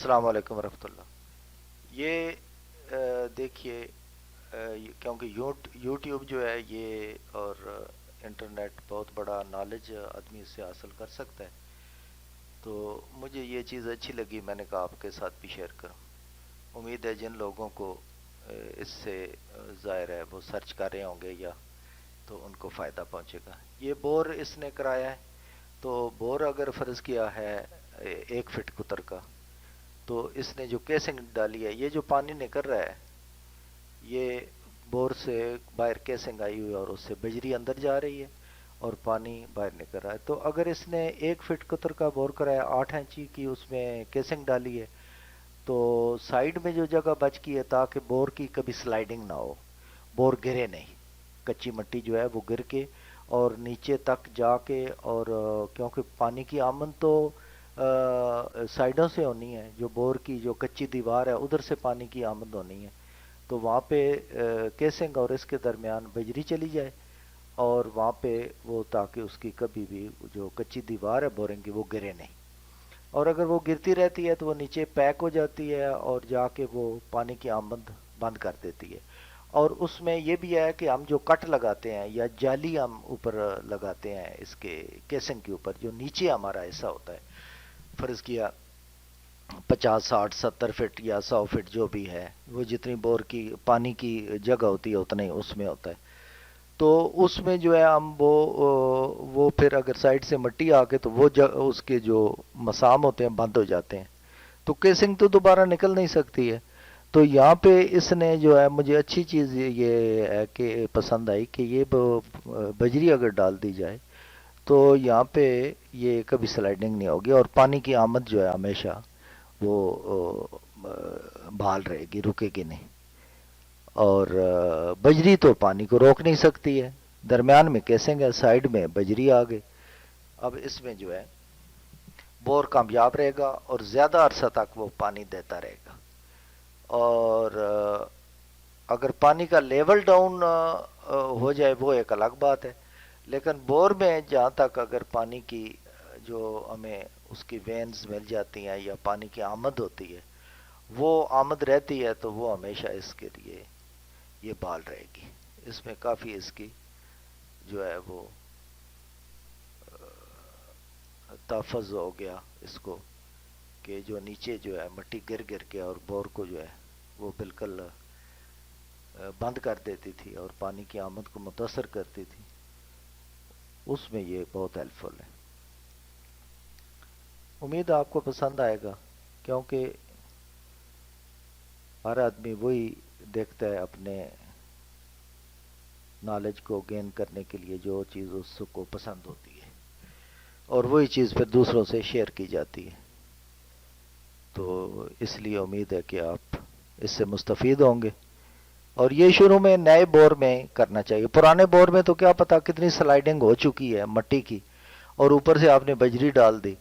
السلام علیکم ورحمۃ اللہ۔ یہ دیکھیے، کیونکہ یوٹیوب جو ہے یہ اور انٹرنیٹ بہت بڑا نالج آدمی اس سے حاصل کر سکتا ہے، تو مجھے یہ چیز اچھی لگی، میں نے کہا آپ کے ساتھ بھی شیئر کروں۔ امید ہے جن لوگوں کو اس سے ظاہر ہے وہ سرچ کر رہے ہوں گے یا تو ان کو فائدہ پہنچے گا۔ یہ بور اس نے کرایا ہے، تو بور اگر فرض کیا ہے 1 فٹ قطر کا، تو اس نے جو کیسنگ ڈالی ہے، یہ جو پانی نکل رہا ہے یہ بور سے باہر کیسنگ آئی ہوئی ہے اور اس سے بجری اندر جا رہی ہے اور پانی باہر نکل رہا ہے۔ تو اگر اس نے 1 فٹ قطر کا بور کرایا، 8 انچی کی اس میں کیسنگ ڈالی ہے، تو سائیڈ میں جو جگہ بچ کی ہے تاکہ بور کی کبھی سلائڈنگ نہ ہو، بور گرے نہیں، کچی مٹی جو ہے وہ گر کے اور نیچے تک جا کے، اور کیونکہ پانی کی آمد تو سائڈوں سے ہونی ہے، جو بور کی جو کچی دیوار ہے ادھر سے پانی کی آمد ہونی ہے، تو وہاں پہ کیسنگ اور اس کے درمیان بجری چلی جائے، اور وہاں پہ وہ تاکہ اس کی کبھی بھی جو کچی دیوار ہے بورنگ کی وہ گرے نہیں، اور اگر وہ گرتی رہتی ہے تو وہ نیچے پیک ہو جاتی ہے اور جا کے وہ پانی کی آمد بند کر دیتی ہے۔ اور اس میں یہ بھی ہے کہ ہم جو کٹ لگاتے ہیں یا جالی ہم اوپر لگاتے ہیں اس کے کیسنگ کے اوپر، جو نیچے ہمارا حصہ ہوتا ہے، فرض کیا 50 60 70 فٹ یا 100 فٹ جو بھی ہے، وہ جتنی بور کی پانی کی جگہ ہوتی ہے اتنا ہی اس میں ہوتا ہے، تو اس میں جو ہے ہم وہ پھر اگر سائڈ سے مٹی آ کے تو وہ اس کے جو مسام ہوتے ہیں بند ہو جاتے ہیں، تو کیسنگ تو دوبارہ نکل نہیں سکتی ہے۔ تو یہاں پہ اس نے جو ہے، مجھے اچھی چیز یہ ہے کہ پسند آئی کہ یہ بجری اگر ڈال دی جائے تو یہاں پہ یہ کبھی سلائڈنگ نہیں ہوگی، اور پانی کی آمد جو ہے ہمیشہ وہ بحال رہے گی، رکے گی نہیں، اور بجری تو پانی کو روک نہیں سکتی ہے، درمیان میں کیسنگ ہے، سائڈ میں بجری آ گئی، اب اس میں جو ہے بور کامیاب رہے گا اور زیادہ عرصہ تک وہ پانی دیتا رہے گا، اور اگر پانی کا لیول ڈاؤن ہو جائے وہ ایک الگ بات ہے، لیکن بور میں جہاں تک اگر پانی کی جو ہمیں اس کی وینز مل جاتی ہیں یا پانی کی آمد ہوتی ہے، وہ آمد رہتی ہے، تو وہ ہمیشہ اس کے لیے یہ بحال رہے گی۔ اس میں کافی اس کی جو ہے وہ تحفظ ہو گیا اس کو، کہ جو نیچے جو ہے مٹی گر گر کے اور بور کو جو ہے وہ بالکل بند کر دیتی تھی اور پانی کی آمد کو متاثر کرتی تھی، اس میں یہ بہت ہیلپ فل ہے۔ امید آپ کو پسند آئے گا، کیونکہ ہر آدمی وہی دیکھتا ہے اپنے نالج کو گین کرنے کے لیے جو چیز اس کو پسند ہوتی ہے، اور وہی چیز پھر دوسروں سے شیئر کی جاتی ہے، تو اس لیے امید ہے کہ آپ اس سے مستفید ہوں گے۔ اور یہ شروع میں نئے بور میں کرنا چاہیے، پرانے بور میں تو کیا پتا کتنی سلائڈنگ ہو چکی ہے مٹی کی، اور اوپر سے آپ نے بجری ڈال دی،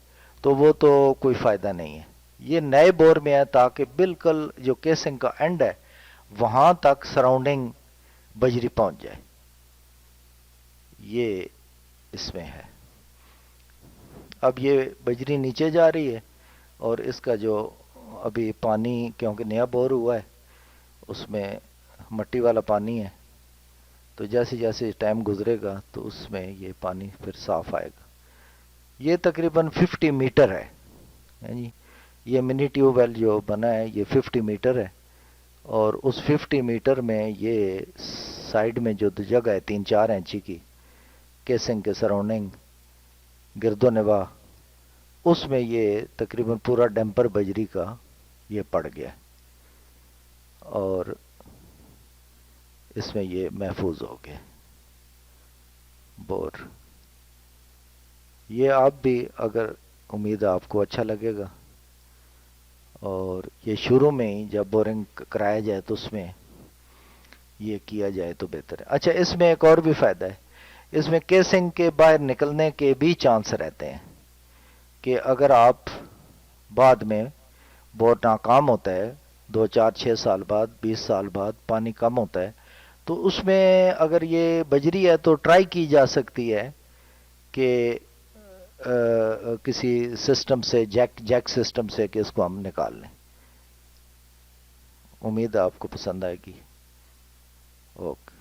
تو وہ تو کوئی فائدہ نہیں ہے۔ یہ نئے بور میں ہے تاکہ بالکل جو کیسنگ کا اینڈ ہے وہاں تک سراؤنڈنگ بجری پہنچ جائے، یہ اس میں ہے۔ اب یہ بجری نیچے جا رہی ہے، اور اس کا جو ابھی پانی کیونکہ نیا بور ہوا ہے اس میں مٹی والا پانی ہے، تو جیسے جیسے ٹائم گزرے گا تو اس میں یہ پانی پھر صاف آئے گا۔ یہ تقریباً 50 میٹر ہے جی، یہ منی ٹیوب ویل جو بنا ہے یہ 50 میٹر ہے، اور اس 50 میٹر میں یہ سائڈ میں جو جگہ ہے 3 4 انچی کی کیسنگ کے سراؤنڈنگ گرد و نواح، اس میں یہ تقریباً پورا ڈیمپر بجری کا یہ پڑ گیا، اور اس میں یہ محفوظ ہو گئے بور۔ یہ آپ بھی اگر، امید آپ کو اچھا لگے گا، اور یہ شروع میں ہی جب بورنگ کرایا جائے تو اس میں یہ کیا جائے تو بہتر ہے۔ اچھا، اس میں ایک اور بھی فائدہ ہے، اس میں کیسنگ کے باہر نکلنے کے بھی چانس رہتے ہیں، کہ اگر آپ بعد میں بور ناکام ہوتا ہے 2 4 6 سال بعد، 20 سال بعد پانی کم ہوتا ہے، تو اس میں اگر یہ بجری ہے تو ٹرائی کی جا سکتی ہے کہ کسی سسٹم سے جیک جیک سسٹم سے کہ اس کو ہم نکال لیں. امید ہے آپ کو پسند آئے گی. اوکے.